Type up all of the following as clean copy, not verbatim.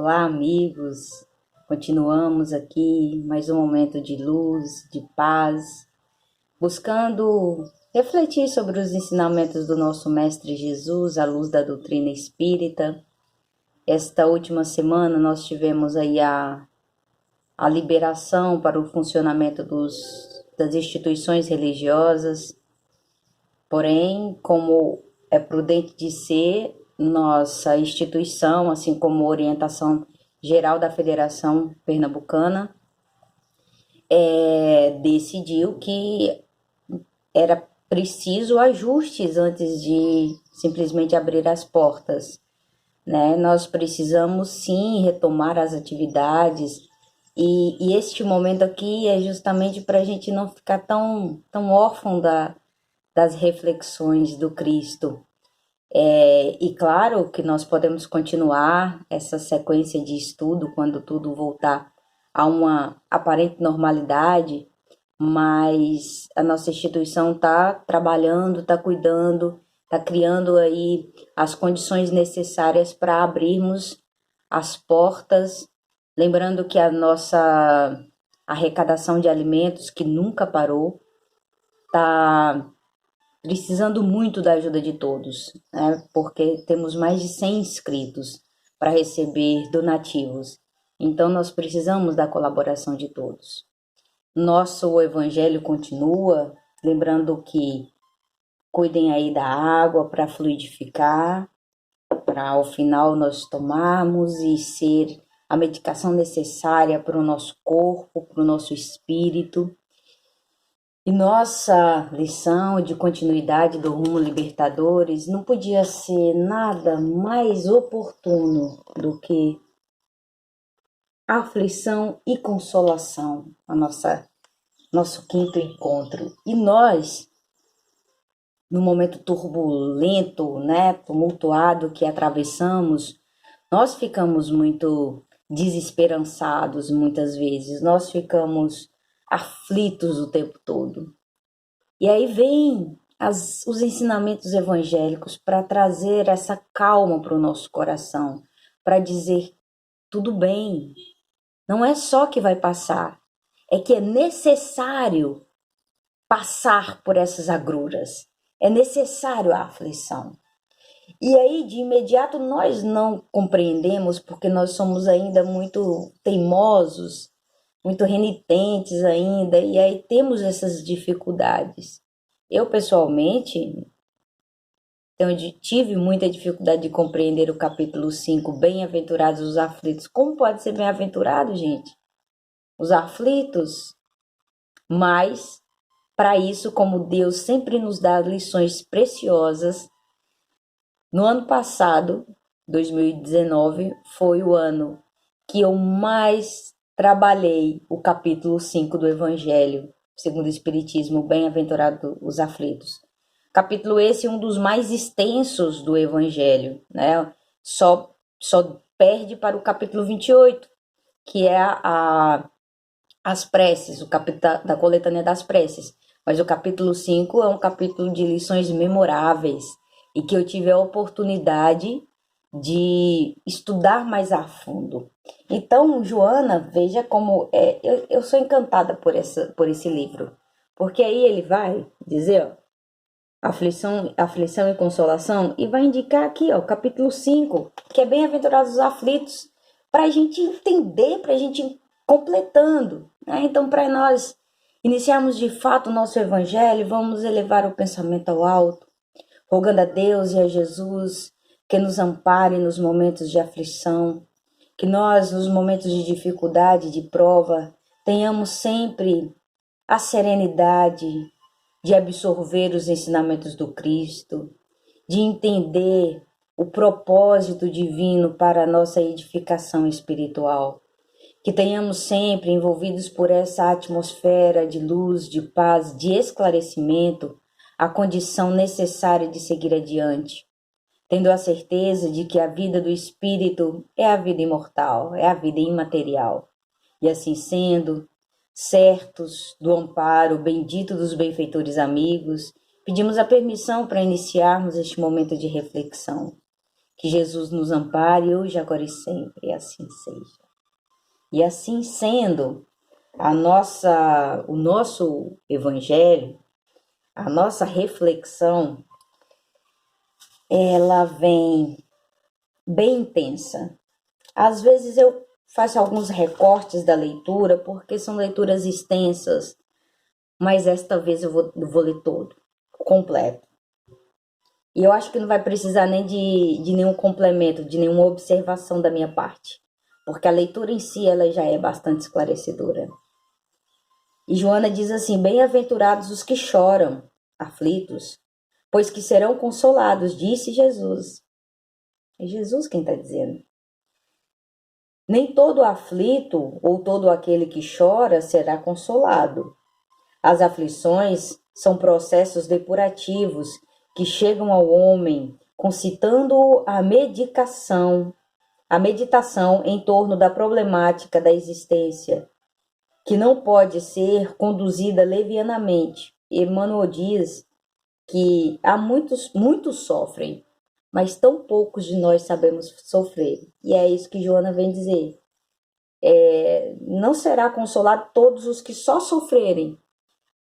Olá, amigos. Continuamos aqui mais um momento de luz, de paz, buscando refletir sobre os ensinamentos do nosso Mestre Jesus à luz da doutrina espírita. Esta última semana nós tivemos aí a liberação para o funcionamento das instituições religiosas. Porém, como é prudente de ser, nossa instituição, assim como a orientação geral da Federação Pernambucana, decidiu que era preciso ajustes antes de simplesmente abrir as portas, né? Nós precisamos sim retomar as atividades e este momento aqui é justamente para a gente não ficar tão órfão das reflexões do Cristo. E claro que nós podemos continuar essa sequência de estudo quando tudo voltar a uma aparente normalidade, mas a nossa instituição está trabalhando, está cuidando, está criando aí as condições necessárias para abrirmos as portas, lembrando que a nossa arrecadação de alimentos, que nunca parou, está precisando muito da ajuda de todos, né? Porque temos mais de 100 inscritos para receber donativos. Então, nós precisamos da colaboração de todos. Nosso evangelho continua, lembrando que cuidem aí da água para fluidificar, para ao final nós tomarmos e ser a medicação necessária para o nosso corpo, para o nosso espírito. E nossa lição de continuidade do rumo Libertadores não podia ser nada mais oportuno do que aflição e consolação, nosso quinto encontro. E nós, no momento turbulento, né, tumultuado que atravessamos, nós ficamos muito desesperançados muitas vezes, nós ficamos aflitos o tempo todo. E aí vem os ensinamentos evangélicos para trazer essa calma para o nosso coração, para dizer, tudo bem, não é só que vai passar, é que é necessário passar por essas agruras, é necessário a aflição. E aí, de imediato, nós não compreendemos, porque nós somos ainda muito teimosos, muito renitentes ainda, e aí temos essas dificuldades. Eu, pessoalmente, tive muita dificuldade de compreender o capítulo 5, bem-aventurados os aflitos. Como pode ser bem-aventurado, gente? Os aflitos? Mas, para isso, como Deus sempre nos dá lições preciosas, no ano passado, 2019, foi o ano que eu mais trabalhei o capítulo 5 do Evangelho, segundo o Espiritismo, bem-aventurado os aflitos. Capítulo esse um dos mais extensos do Evangelho, né? Só perde para o capítulo 28, que é as preces, o capítulo da coletânea das preces. Mas o capítulo 5 é um capítulo de lições memoráveis e que eu tive a oportunidade de estudar mais a fundo. Então, Joana, veja como eu sou encantada por esse livro, porque aí ele vai dizer, ó, aflição e consolação, e vai indicar aqui, ó, capítulo 5, que é bem-aventurados os aflitos, para a gente entender, para a gente ir completando, né? Então, para nós iniciarmos de fato o nosso evangelho, vamos elevar o pensamento ao alto, rogando a Deus e a Jesus que nos ampare nos momentos de aflição, que nós, nos momentos de dificuldade, de prova, tenhamos sempre a serenidade de absorver os ensinamentos do Cristo, de entender o propósito divino para a nossa edificação espiritual. Que tenhamos sempre envolvidos por essa atmosfera de luz, de paz, de esclarecimento, a condição necessária de seguir adiante, tendo a certeza de que a vida do espírito é a vida imortal, é a vida imaterial. E assim sendo, certos do amparo bendito dos benfeitores amigos, pedimos a permissão para iniciarmos este momento de reflexão. Que Jesus nos ampare hoje, agora e sempre, e assim seja. E assim sendo, o nosso evangelho, a nossa reflexão, ela vem bem intensa. Às vezes eu faço alguns recortes da leitura, porque são leituras extensas, mas esta vez eu vou ler todo, completo. E eu acho que não vai precisar nem de nenhum complemento, de nenhuma observação da minha parte, porque a leitura em si ela já é bastante esclarecedora. E Joana diz assim: bem-aventurados os que choram, aflitos, pois que serão consolados, disse Jesus. É Jesus quem está dizendo. Nem todo aflito ou todo aquele que chora será consolado. As aflições são processos depurativos que chegam ao homem concitando a meditação em torno da problemática da existência, que não pode ser conduzida levianamente. Emmanuel diz que há muitos sofrem, mas tão poucos de nós sabemos sofrer. E é isso que Joana vem dizer. Não será consolado todos os que só sofrerem,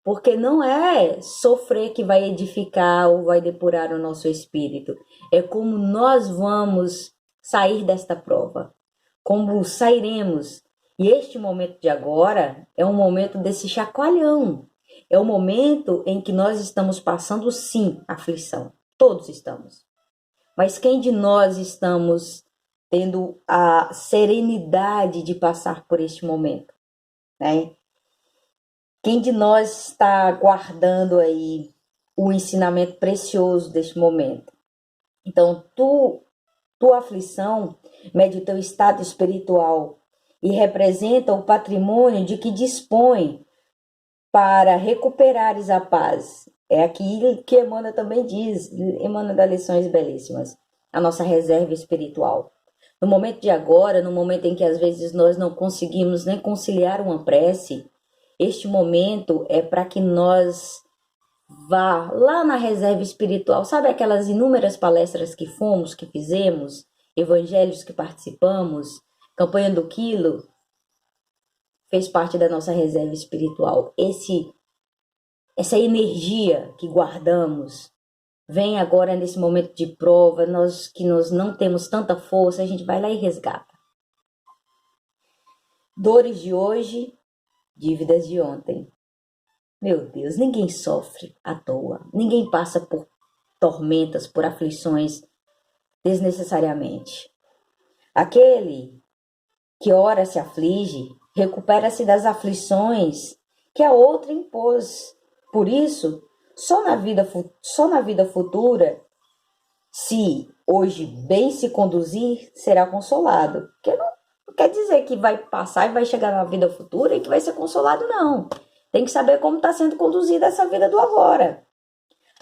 porque não é sofrer que vai edificar ou vai depurar o nosso espírito. É como nós vamos sair desta prova, como sairemos. E este momento de agora é um momento desse chacoalhão. É o momento em que nós estamos passando, sim, aflição. Todos estamos. Mas quem de nós estamos tendo a serenidade de passar por este momento, né? Quem de nós está guardando aí o ensinamento precioso deste momento? Então, tua aflição mede o teu estado espiritual e representa o patrimônio de que dispõe para recuperares a paz. É aquilo que Emmanuel também diz, Emmanuel dá lições belíssimas, a nossa reserva espiritual. No momento de agora, no momento em que às vezes nós não conseguimos nem conciliar uma prece, este momento é para que nós vá lá na reserva espiritual, sabe aquelas inúmeras palestras que fomos, que fizemos, evangelhos que participamos, campanha do quilo, fez parte da nossa reserva espiritual. Essa energia que guardamos vem agora nesse momento de prova, nós não temos tanta força, a gente vai lá e resgata. Dores de hoje, dívidas de ontem. Meu Deus, ninguém sofre à toa, ninguém passa por tormentas, por aflições desnecessariamente. Aquele que ora se aflige, recupera-se das aflições que a outra impôs. Por isso, só na vida futura, se hoje bem se conduzir, será consolado. Porque não quer dizer que vai passar e vai chegar na vida futura e que vai ser consolado, não. Tem que saber como está sendo conduzida essa vida do agora.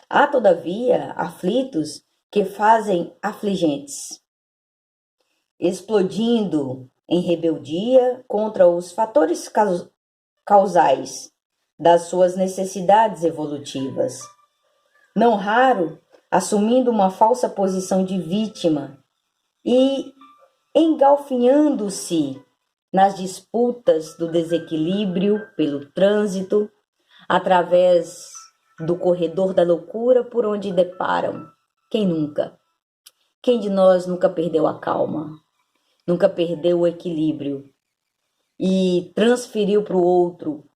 Há, todavia, aflitos que fazem afligentes, explodindo em rebeldia contra os fatores causais das suas necessidades evolutivas. Não raro, assumindo uma falsa posição de vítima e engalfinhando-se nas disputas do desequilíbrio pelo trânsito, através do corredor da loucura por onde deparam. Quem nunca? Quem de nós nunca perdeu a calma? Nunca perdeu o equilíbrio e transferiu para o outro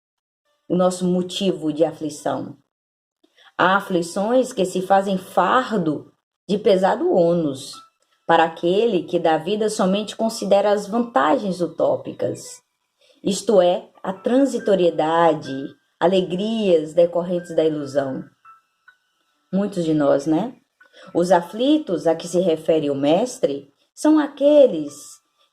o nosso motivo de aflição? Há aflições que se fazem fardo de pesado ônus para aquele que da vida somente considera as vantagens utópicas, isto é, a transitoriedade, alegrias decorrentes da ilusão. Muitos de nós, né? Os aflitos a que se refere o mestre são aqueles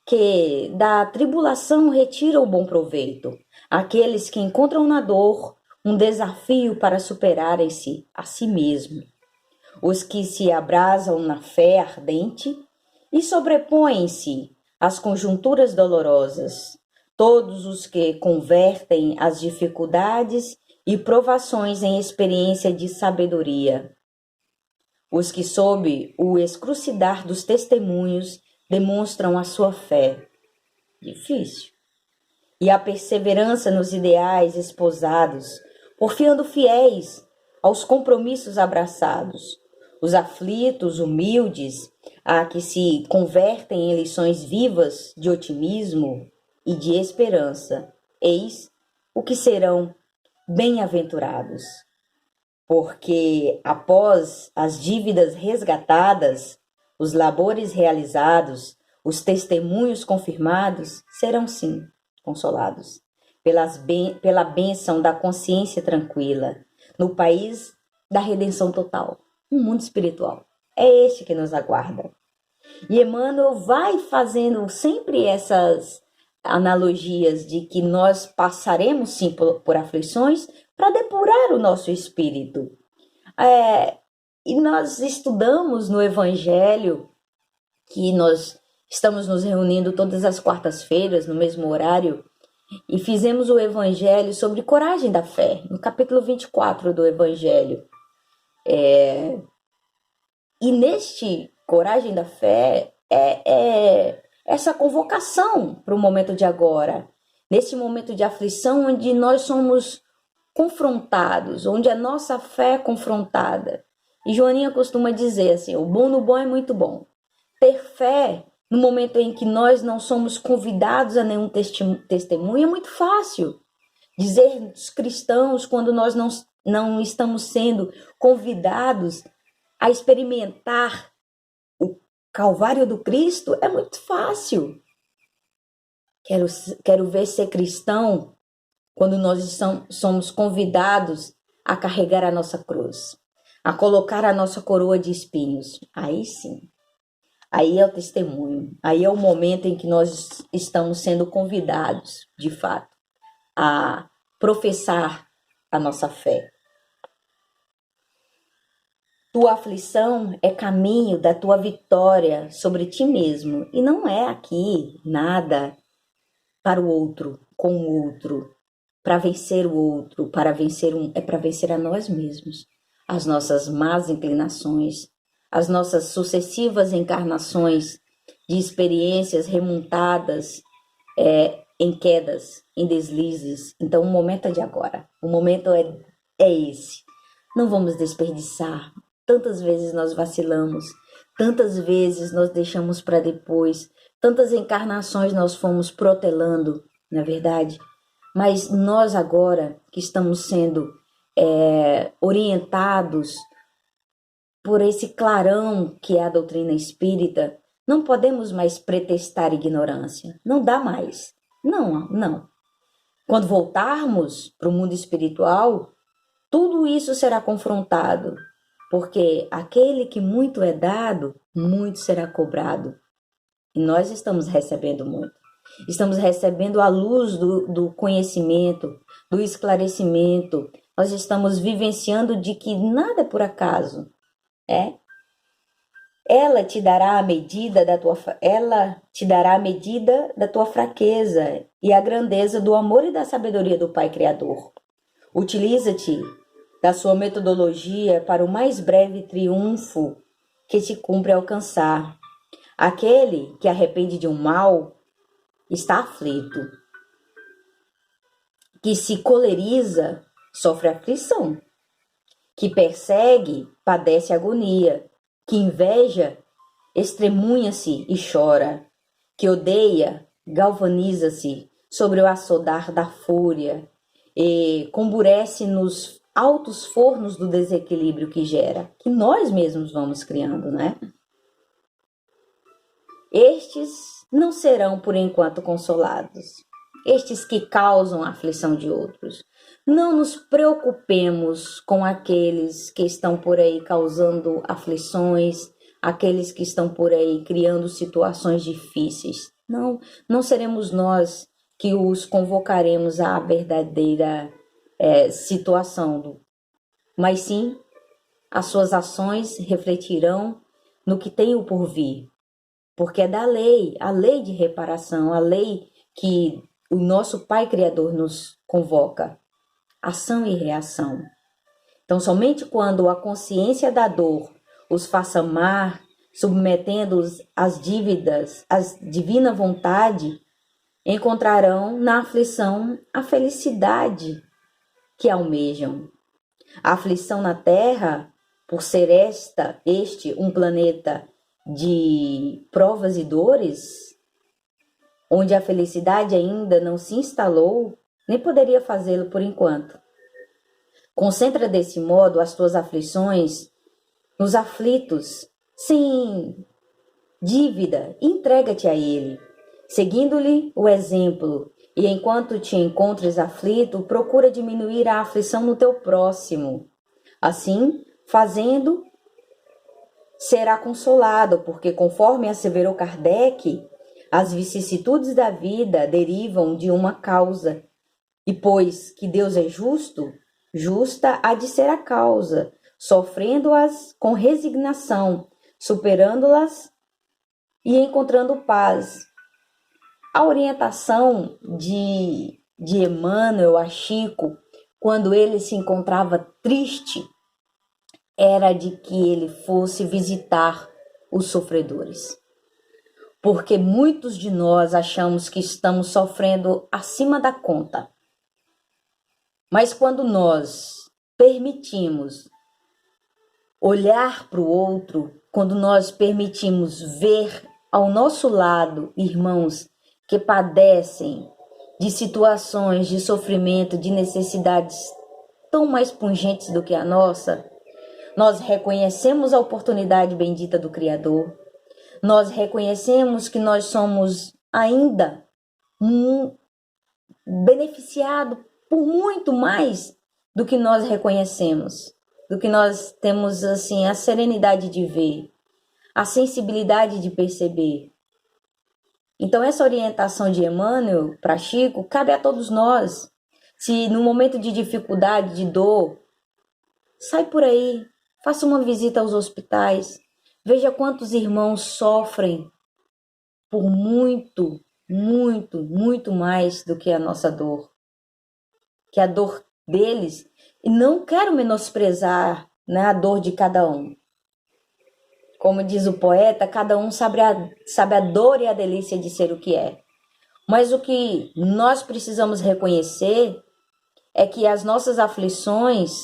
que da tribulação retiram o bom proveito, aqueles que encontram na dor um desafio para superarem-se a si mesmo, os que se abrasam na fé ardente e sobrepõem-se às conjunturas dolorosas, todos os que convertem as dificuldades e provações em experiência de sabedoria, os que, sob o escrucidar dos testemunhos, demonstram a sua fé. Difícil. E a perseverança nos ideais esposados, porfiando fiéis aos compromissos abraçados. Os aflitos, humildes, a que se convertem em lições vivas de otimismo e de esperança, eis o que serão bem-aventurados. Porque após as dívidas resgatadas, os labores realizados, os testemunhos confirmados, serão sim consolados pela bênção da consciência tranquila, no país da redenção total, no mundo espiritual. É este que nos aguarda. E Emmanuel vai fazendo sempre essas analogias de que nós passaremos sim por aflições para depurar o nosso espírito. E nós estudamos no Evangelho, que nós estamos nos reunindo todas as quartas-feiras, no mesmo horário, e fizemos o Evangelho sobre coragem da fé, no capítulo 24 do Evangelho. E neste coragem da fé é essa convocação para o momento de agora, nesse momento de aflição onde nós somos confrontados, onde a nossa fé é confrontada. E Joaninha costuma dizer assim, o bom no bom é muito bom. Ter fé no momento em que nós não somos convidados a nenhum testemunho é muito fácil. Dizer dos cristãos quando nós não estamos sendo convidados a experimentar o Calvário do Cristo é muito fácil. Quero ver ser cristão quando nós somos convidados a carregar a nossa cruz, a colocar a nossa coroa de espinhos. Aí sim, aí é o testemunho, aí é o momento em que nós estamos sendo convidados, de fato, a professar a nossa fé. Tua aflição é caminho da tua vitória sobre ti mesmo, e não é aqui nada para o outro, com o outro, para vencer o outro, para vencer a nós mesmos, as nossas más inclinações, as nossas sucessivas encarnações de experiências remontadas em quedas, em deslizes. Então o momento é de agora, o momento é esse. Não vamos desperdiçar. Tantas vezes nós vacilamos, tantas vezes nós deixamos para depois, tantas encarnações nós fomos protelando, não é verdade? Mas nós agora que estamos sendo orientados por esse clarão que é a doutrina espírita, não podemos mais pretextar ignorância. Não dá mais. Não. Quando voltarmos para o mundo espiritual, tudo isso será confrontado, porque aquele que muito é dado, muito será cobrado. E nós estamos recebendo muito. Estamos recebendo a luz do conhecimento, do esclarecimento. Nós estamos vivenciando de que nada é por acaso. Ela te dará a medida da tua fraqueza e a grandeza do amor e da sabedoria do Pai Criador. Utiliza-te da sua metodologia para o mais breve triunfo que te cumpre alcançar. Aquele que arrepende de um mal está aflito, que se coleriza, sofre aflição, que persegue, padece agonia, que inveja, estremunha-se e chora, que odeia, galvaniza-se sobre o açodar da fúria e comburece nos altos fornos do desequilíbrio que gera, que nós mesmos vamos criando, né? Estes não serão por enquanto consolados, estes que causam a aflição de outros. Não nos preocupemos com aqueles que estão por aí causando aflições, aqueles que estão por aí criando situações difíceis. Não seremos nós que os convocaremos à verdadeira situação, mas sim as suas ações refletirão no que tem o porvir, porque é da lei, a lei de reparação, a lei que o nosso Pai Criador nos convoca, ação e reação. Então, somente quando a consciência da dor, os faça amar, submetendo-os às dívidas, à divina vontade, encontrarão na aflição a felicidade que almejam. A aflição na Terra, por ser este um planeta de provas e dores, onde a felicidade ainda não se instalou, nem poderia fazê-lo por enquanto. Concentra desse modo as tuas aflições nos aflitos, sem dívida, entrega-te a ele, seguindo-lhe o exemplo, e enquanto te encontres aflito, procura diminuir a aflição no teu próximo. Assim, fazendo, será consolado, porque conforme asseverou Kardec, as vicissitudes da vida derivam de uma causa, e pois que Deus é justo, justa há de ser a causa, sofrendo-as com resignação, superando-las e encontrando paz. A orientação de Emmanuel a Chico, quando ele se encontrava triste, era de que ele fosse visitar os sofredores. Porque muitos de nós achamos que estamos sofrendo acima da conta. Mas quando nós permitimos olhar para o outro, quando nós permitimos ver ao nosso lado irmãos que padecem de situações de sofrimento, de necessidades tão mais pungentes do que a nossa, nós reconhecemos a oportunidade bendita do Criador, nós reconhecemos que nós somos ainda beneficiados por muito mais do que nós reconhecemos, do que nós temos assim a serenidade de ver, a sensibilidade de perceber. Então essa orientação de Emmanuel para Chico cabe a todos nós. Se no momento de dificuldade, de dor, sai por aí, faça uma visita aos hospitais, veja quantos irmãos sofrem por muito, muito, muito mais do que a nossa dor, que a dor deles. E não quero menosprezar, né, a dor de cada um. Como diz o poeta, cada um sabe a dor e a delícia de ser o que é. Mas o que nós precisamos reconhecer é que as nossas aflições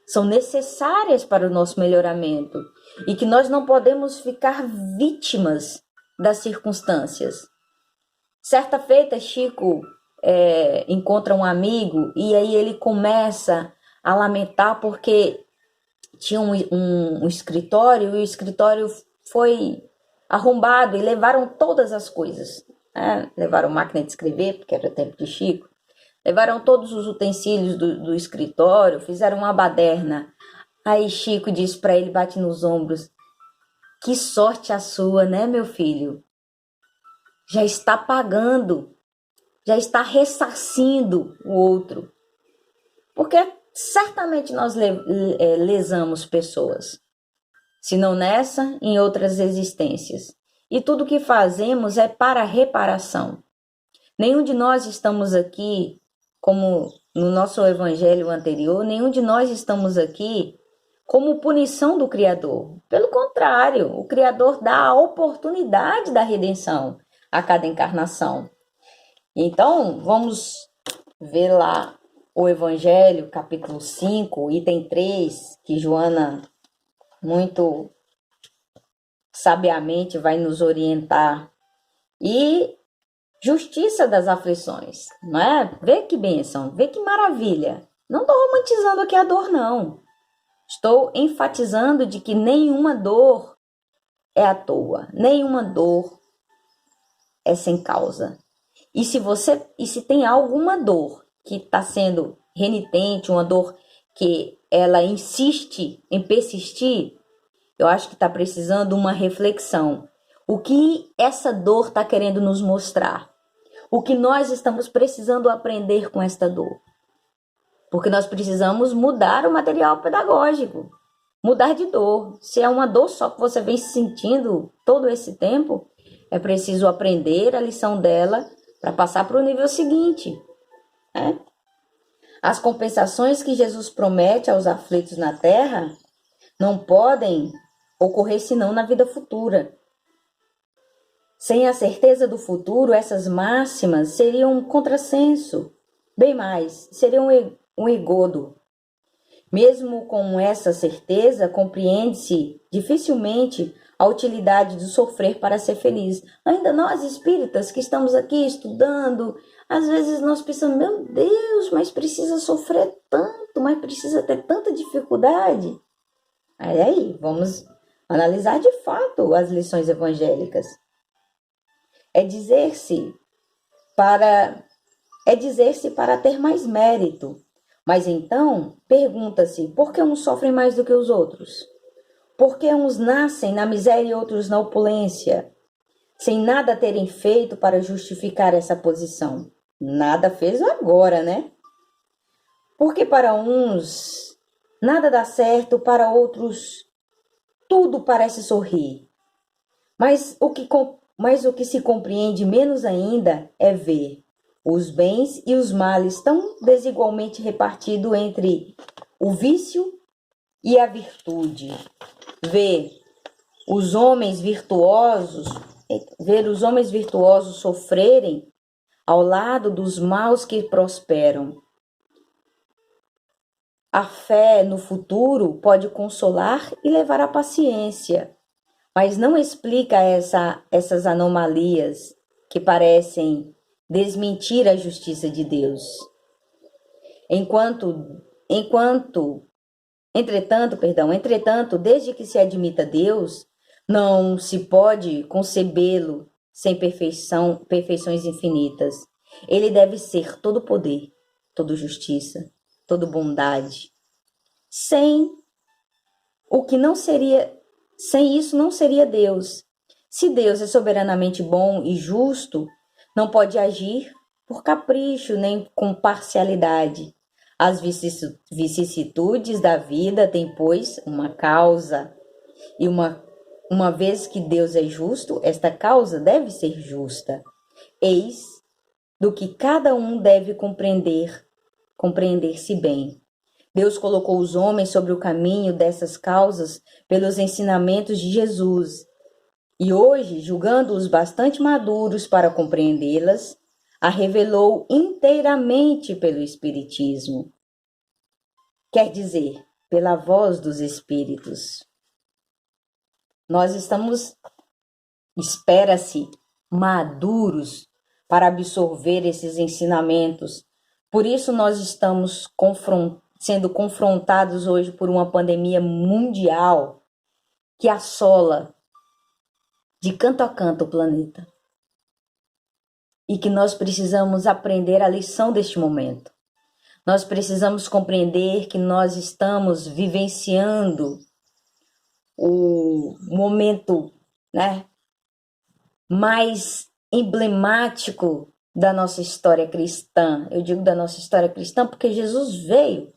são necessárias para o nosso melhoramento e que nós não podemos ficar vítimas das circunstâncias. Certa feita, Chico encontra um amigo e aí ele começa a lamentar porque tinha um escritório e o escritório foi arrombado e levaram todas as coisas. Né? Levaram máquina de escrever, porque era o tempo de Chico. Levaram todos os utensílios do escritório, fizeram uma baderna. Aí Chico diz para ele, bate nos ombros: que sorte a sua, né, meu filho? Já está pagando, já está ressarcindo o outro. Porque certamente nós lesamos pessoas, se não nessa, em outras existências. E tudo que fazemos é para reparação. Nenhum de nós estamos aqui, como no nosso evangelho anterior, nenhum de nós estamos aqui como punição do Criador. Pelo contrário, o Criador dá a oportunidade da redenção a cada encarnação. Então, vamos ver lá o Evangelho, capítulo 5, item 3, que Joana muito sabiamente vai nos orientar. E justiça das aflições, não é? Vê que bênção, vê que maravilha. Não estou romantizando aqui a dor, não. Estou enfatizando de que nenhuma dor é à toa, nenhuma dor é sem causa. E se tem alguma dor que está sendo renitente, uma dor que ela insiste em persistir, eu acho que está precisando uma reflexão. O que essa dor está querendo nos mostrar? O que nós estamos precisando aprender com esta dor? Porque nós precisamos mudar o material pedagógico, mudar de dor. Se é uma dor só que você vem sentindo todo esse tempo, é preciso aprender a lição dela para passar para o nível seguinte. Né? As compensações que Jesus promete aos aflitos na terra não podem ocorrer senão na vida futura. Sem a certeza do futuro, essas máximas seriam um contrassenso. Bem mais, seriam um engodo. Mesmo com essa certeza, compreende-se dificilmente a utilidade de sofrer para ser feliz. Ainda nós espíritas que estamos aqui estudando, às vezes nós pensamos, meu Deus, mas precisa sofrer tanto, mas precisa ter tanta dificuldade. Aí, vamos analisar de fato as lições evangélicas. É dizer-se para ter mais mérito. Mas então, pergunta-se, por que uns sofrem mais do que os outros? Por que uns nascem na miséria e outros na opulência, sem nada terem feito para justificar essa posição? Nada fez agora, né? Porque para uns nada dá certo, para outros tudo parece sorrir. Mas o que se compreende menos ainda é ver os bens e os males tão desigualmente repartidos entre o vício e a virtude. Ver os homens virtuosos sofrerem ao lado dos maus que prosperam. A fé no futuro pode consolar e levar à paciência, mas não explica essas anomalias que parecem desmentir a justiça de Deus. Entretanto, desde que se admita Deus, não se pode concebê-lo sem perfeições infinitas. Ele deve ser todo poder, toda justiça, toda bondade. Sem isso não seria Deus. Se Deus é soberanamente bom e justo, não pode agir por capricho nem com parcialidade. As vicissitudes da vida têm, pois, uma causa. E uma vez que Deus é justo, esta causa deve ser justa. Eis do que cada um deve compreender-se bem. Deus colocou os homens sobre o caminho dessas causas pelos ensinamentos de Jesus. E hoje, julgando-os bastante maduros para compreendê-las, a revelou inteiramente pelo Espiritismo. Quer dizer, pela voz dos Espíritos. Nós estamos, espera-se, maduros para absorver esses ensinamentos. Por isso nós estamos sendo confrontados hoje por uma pandemia mundial que assola de canto a canto o planeta. E que nós precisamos aprender a lição deste momento. Nós precisamos compreender que nós estamos vivenciando o momento, né, mais emblemático da nossa história cristã. Eu digo da nossa história cristã porque Jesus veio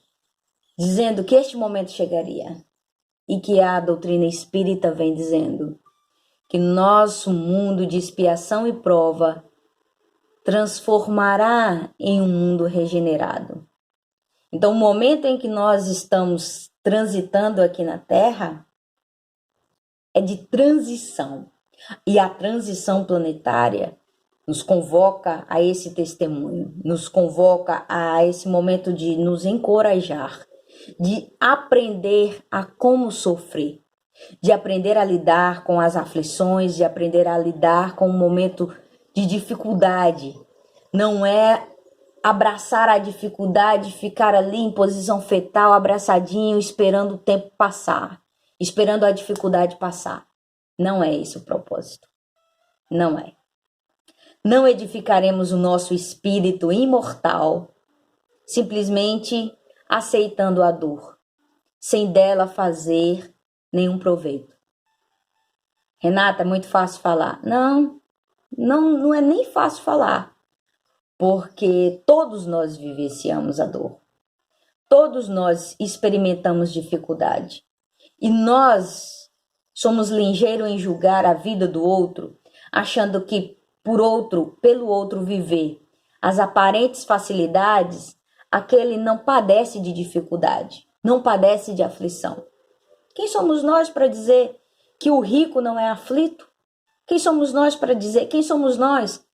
dizendo que este momento chegaria. E que a doutrina espírita vem dizendo que nosso mundo de expiação e prova transformará em um mundo regenerado. Então, o momento em que nós estamos transitando aqui na Terra é de transição. E a transição planetária nos convoca a esse testemunho, nos convoca a esse momento de nos encorajar, de aprender a como sofrer, de aprender a lidar com as aflições, de aprender a lidar com o momento de dificuldade. Não é abraçar a dificuldade, ficar ali em posição fetal, abraçadinho, esperando o tempo passar, esperando a dificuldade passar. Não é esse o propósito. Não é. Não edificaremos o nosso espírito imortal simplesmente aceitando a dor, sem dela fazer nenhum proveito. Renata, é muito fácil falar. Não é nem fácil falar, porque todos nós vivenciamos a dor. Todos nós experimentamos dificuldade. E nós somos ligeiros em julgar a vida do outro, achando que pelo outro viver as aparentes facilidades, aquele não padece de dificuldade, não padece de aflição. Quem somos nós para dizer que o rico não é aflito? Quem somos nós para dizer? Quem somos nós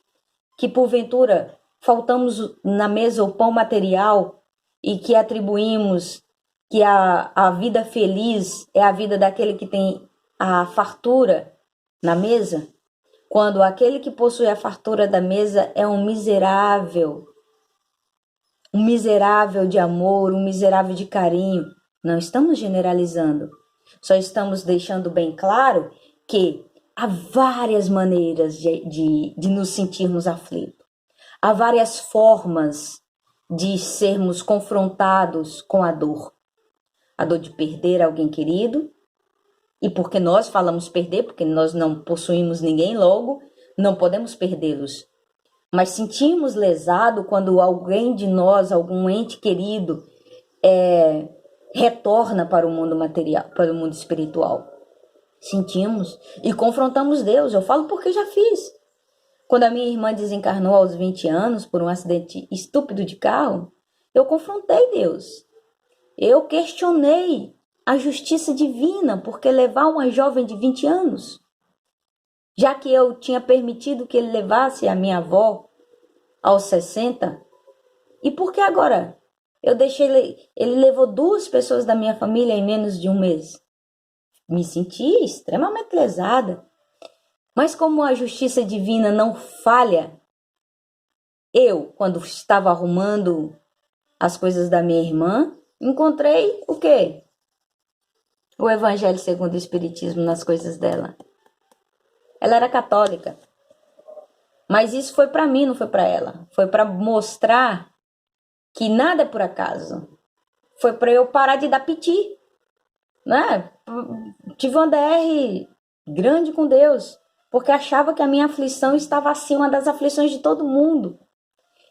que porventura faltamos na mesa o pão material e que atribuímos que a vida feliz é a vida daquele que tem a fartura na mesa, quando aquele que possui a fartura da mesa é um miserável de amor, um miserável de carinho. Não estamos generalizando, só estamos deixando bem claro que há várias maneiras de nos sentirmos aflitos. Há várias formas de sermos confrontados com a dor. A dor de perder alguém querido, e porque nós falamos perder, porque nós não possuímos ninguém, logo não podemos perdê-los. Mas sentimos lesado quando alguém de nós, algum ente querido, retorna para o mundo material, para o mundo espiritual. Sentimos e confrontamos Deus. Eu falo porque já fiz. Quando a minha irmã desencarnou aos 20 anos por um acidente estúpido de carro, eu confrontei Deus. Eu questionei a justiça divina porque levar uma jovem de 20 anos, já que eu tinha permitido que ele levasse a minha avó aos 60, e por que agora eu deixei ele levou 2 pessoas da minha família em menos de um mês? Me senti extremamente lesada. Mas como a justiça divina não falha, eu, quando estava arrumando as coisas da minha irmã, encontrei o quê? O Evangelho segundo o Espiritismo nas coisas dela. Ela era católica. Mas isso foi para mim, não foi para ela. Foi para mostrar que nada é por acaso. Foi para eu parar de dar piti. Né? Tive uma DR grande com Deus, porque achava que a minha aflição estava acima das aflições de todo mundo.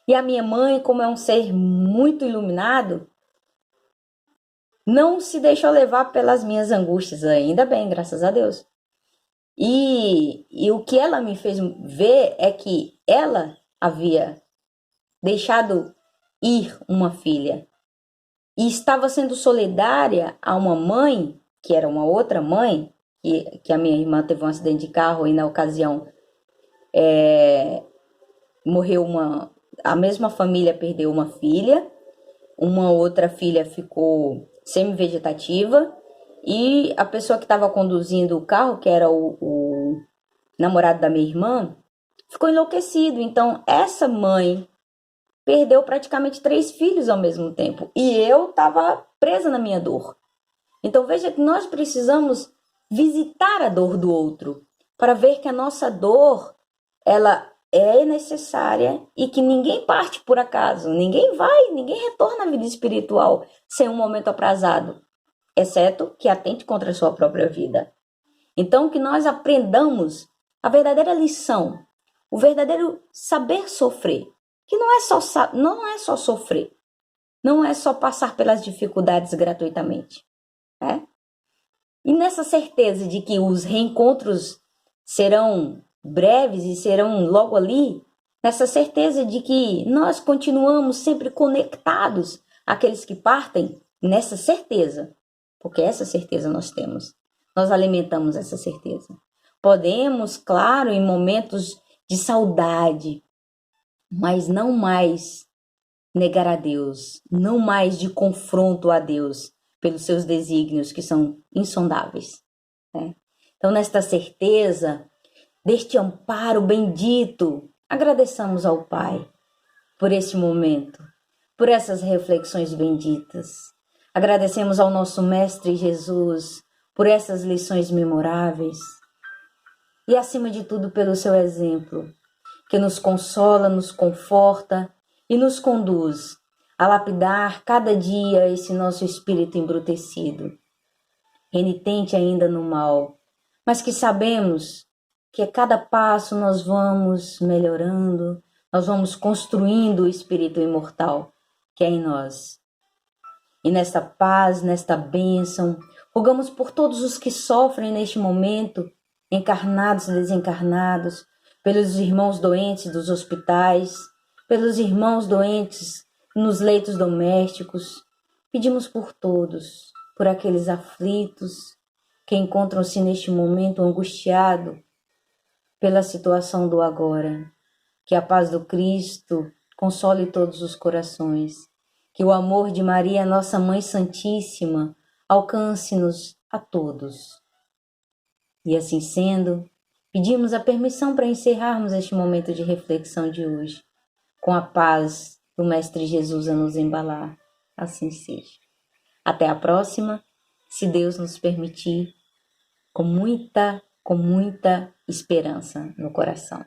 E a minha mãe, como é um ser muito iluminado, não se deixou levar pelas minhas angústias, ainda bem, graças a Deus. E o que ela me fez ver é que ela havia deixado ir uma filha e estava sendo solidária a uma mãe, que era uma outra mãe, que a minha irmã teve um acidente de carro e na ocasião morreu a mesma família perdeu uma filha, uma outra filha ficou semi-vegetativa e a pessoa que estava conduzindo o carro, que era o namorado da minha irmã, ficou enlouquecido. Então essa mãe perdeu praticamente 3 filhos ao mesmo tempo e eu estava presa na minha dor. Então veja que nós precisamos visitar a dor do outro para ver que a nossa dor ela é necessária e que ninguém parte por acaso, ninguém retorna à vida espiritual sem um momento aprazado, exceto que atente contra a sua própria vida. Então que nós aprendamos a verdadeira lição, o verdadeiro saber sofrer, que não é só sofrer, não é só passar pelas dificuldades gratuitamente, né? E nessa certeza de que os reencontros serão breves e serão logo ali, nessa certeza de que nós continuamos sempre conectados àqueles que partem, nessa certeza, porque essa certeza nós temos, nós alimentamos essa certeza. Podemos, claro, em momentos de saudade, mas não mais negar a Deus, não mais de confronto a Deus pelos seus desígnios que são insondáveis, né? Então, nesta certeza deste amparo bendito, agradeçamos ao Pai por este momento, por essas reflexões benditas. Agradecemos ao nosso Mestre Jesus por essas lições memoráveis e, acima de tudo, pelo seu exemplo, que nos consola, nos conforta e nos conduz a lapidar cada dia esse nosso espírito embrutecido, renitente ainda no mal, mas que sabemos que a cada passo nós vamos melhorando, nós vamos construindo o espírito imortal que é em nós. E nesta paz, nesta bênção, rogamos por todos os que sofrem neste momento, encarnados e desencarnados, pelos irmãos doentes dos hospitais, pelos irmãos doentes nos leitos domésticos. Pedimos por todos, por aqueles aflitos, que encontram-se neste momento angustiado pela situação do agora. Que a paz do Cristo console todos os corações. Que o amor de Maria, nossa Mãe Santíssima, alcance-nos a todos. E assim sendo, pedimos a permissão para encerrarmos este momento de reflexão de hoje, com a paz do Mestre Jesus a nos embalar. Assim seja. Até a próxima, se Deus nos permitir, com muita esperança no coração.